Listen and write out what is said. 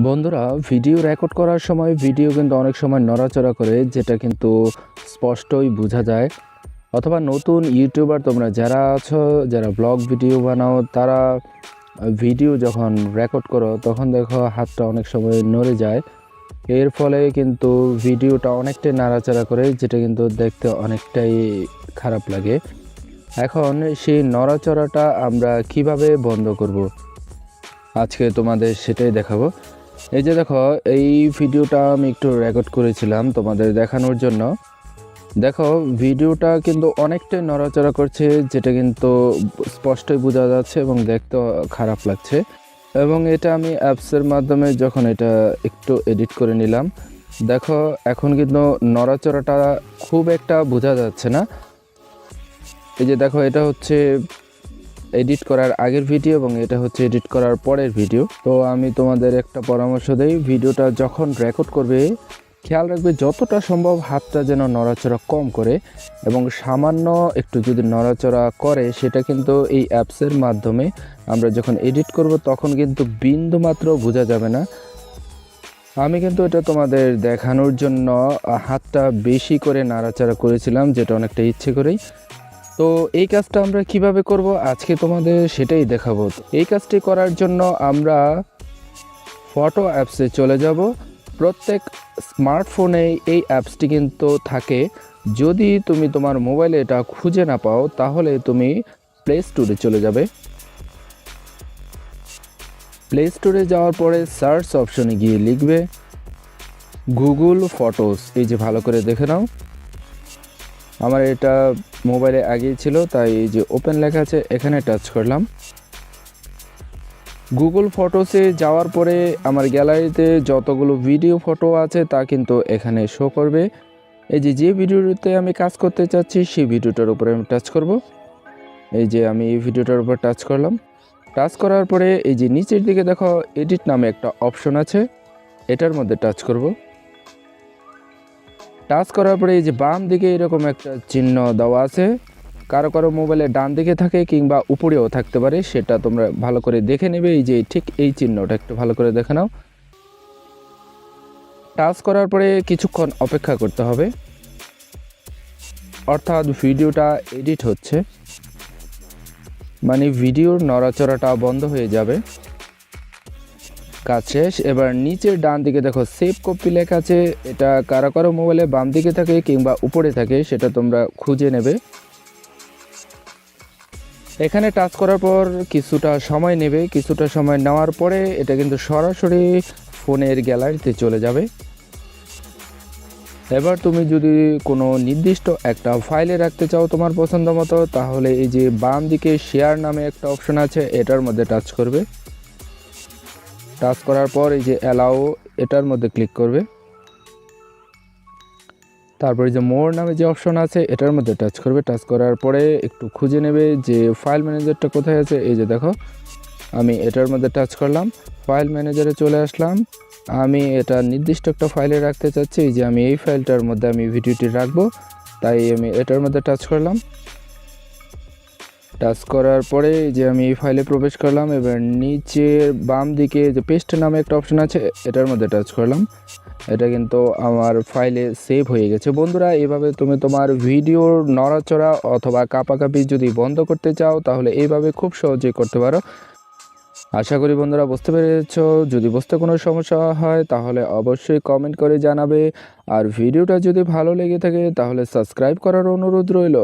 বন্ধুরা, video record করার সময় ভিডিও কিন্তু অনেক সময় নড়াচড়া করে, যেটা কিন্তু স্পষ্টই বোঝা যায়। অথবা নতুন ইউটিউবার তোমরা যারা আছো, যারা ব্লগ ভিডিও বানাও, তারা ভিডিও যখন রেকর্ড করো তখন দেখো হাতটা অনেক সময় নড়ে যায়। এর ফলে কিন্তু ভিডিওটা অনেকটাই নাড়াচাড়া করে, যেটা কিন্তু দেখতে অনেকটাই খারাপ লাগে। এখন সেই নড়াচড়াটা আমরা কিভাবে বন্ধ করব, আজকে তোমাদের সেটাই দেখাবো। এই যে দেখো, এই ভিডিওটা আমি একটু রেকর্ড করেছিলাম তোমাদের দেখানোর জন্য। দেখো, ভিডিওটা কিন্তু অনেকটাই নড়াচড়া করছে, যেটা কিন্তু স্পষ্টই বোঝা যাচ্ছে এবং দেখতে খারাপ লাগছে। এবং এটা আমি অ্যাপসের মাধ্যমে যখন এটা একটু এডিট করে নিলাম, দেখো এখন কিন্তু নড়াচড়াটা খুব একটা বোঝা যাচ্ছে না। এই যে দেখো, এটা হচ্ছে এডিট করার আগের ভিডিও এবং এটা হচ্ছে এডিট করার পরের ভিডিও। তো আমি তোমাদের একটা পরামর্শ দেই, ভিডিওটা যখন রেকর্ড করবে খেয়াল রাখবে যতটা সম্ভব হাতটা যেন নড়াচড়া কম করে, এবং সামান্য একটু যদি নড়াচড়া করে সেটা কিন্তু এই অ্যাপসের মাধ্যমে আমরা যখন এডিট করব তখন কিন্তু বিন্দু মাত্র বোঝা যাবে না। আমি কিন্তু এটা তোমাদের দেখানোর জন্য হাতটা বেশি করে নাড়াচাড়া করেছিলাম, যেটা অনেকটা ইচ্ছে করেই। তো এই কাজটা আমরা কিভাবে করব আজকে তোমাদের সেটাই দেখাবো। এই কাজটি করার জন্য আমরা ফটো অ্যাপসে চলে যাব। প্রত্যেক স্মার্টফোনে এই অ্যাপসটি কিন্তু থাকে। যদি তুমি তোমার মোবাইলে এটা খুঁজে না পাও তাহলে তুমি প্লে স্টোরে চলে যাবে। প্লে স্টোরে যাওয়ার পরে সার্চ অপশনে গিয়ে লিখবে গুগল ফটোস। এই যে ভালো করে দেখে নাও, আমার এটা মোবাইলে আগেই ছিল, তাই এই যে ওপেন লেখা আছে এখানে টাচ করলাম। গুগল ফটোসে যাওয়ার পরে আমার গ্যালারিতে যতগুলো ভিডিও ফটো আছে তা কিন্তু এখানে শো করবে। এই যে ভিডিওতে আমি কাজ করতে চাচ্ছি সেই ভিডিওটার উপরে আমি টাচ করব। এই যে আমি এই ভিডিওটার উপর টাচ করলাম। টাচ করার পরে এই যে নিচের দিকে দেখো এডিট নামে একটা অপশন আছে, এটার মধ্যে টাচ করব। টাচ করার পরে এই যে বাম দিকে এরকম একটা চিহ্ন দেওয়া আছে, কারো কারো মোবাইলে ডান দিকে থাকে কিংবা উপরেও থাকতে পারে, সেটা তোমরা ভালো করে দেখে নেবে। এই যে ঠিক এই চিহ্নটা একটু ভালো করে দেখে নাও। টাচ করার পরে কিছুক্ষণ অপেক্ষা করতে হবে, অর্থাৎ ভিডিওটা এডিট হচ্ছে, মানে ভিডিওর নড়াচড়াটা বন্ধ হয়ে যাবে। কাজ শেষ। এবার নিচের ডান দিকে দেখো সেভ কপি লেখা আছে, এটা কারো কারো মোবাইলে বাম দিকে থাকে কিংবা উপরে থাকে, সেটা তোমরা খুঁজে নেবে। এখানে টাচ করার পর কিছুটা সময় নেবে, কিছুটা সময় নেওয়ার পরে এটা কিন্তু সরাসরি ফোনের গ্যালারিতে চলে যাবে। এবার তুমি যদি কোনো নির্দিষ্ট একটা ফাইলে রাখতে চাও তোমার পছন্দ মতো, তাহলে এই যে বাম দিকে শেয়ার নামে একটা অপশন আছে, এটার মধ্যে টাচ করবে। টাচ করার পর এই যে অ্যালাউ, এটার মধ্যে ক্লিক করবে। তারপরে যে মোর নামে যে অপশন আছে এটার মধ্যে টাচ করবে। টাচ করার পরে একটু খুঁজে নেবে যে ফাইল ম্যানেজারটা কোথায় আছে। এই যে দেখো, আমি এটার মধ্যে টাচ করলাম, ফাইল ম্যানেজারে চলে আসলাম। আমি এটা নির্দিষ্ট একটা ফাইলে রাখতে চাচ্ছি, যে আমি এই ফাইলটার মধ্যে আমি ভিডিওটি রাখবো, তাই আমি এটার মধ্যে টাচ করলাম। টাচ করার পরে যে আমি এই ফাইলে প্রবেশ করলাম। এবার নিচের বাম দিকে যে পেস্ট নামে একটা অপশন আছে, এটার মধ্যে টাচ করলাম। এটা কিন্তু আমার ফাইলে সেভ হয়ে গেছে। বন্ধুরা, এভাবে তুমি তোমার ভিডিওর নড়াচড়া অথবা কাঁপাকাঁপি যদি বন্ধ করতে চাও তাহলে এইভাবে খুব সহজেই করতে পারো। আশা করি বন্ধুরা বুঝতে পেরেছো। যদি বুঝতে কোনো সমস্যা হয় তাহলে অবশ্যই কমেন্ট করে জানাবে। আর ভিডিওটা যদি ভালো লেগে থাকে তাহলে সাবস্ক্রাইব করার অনুরোধ রইল।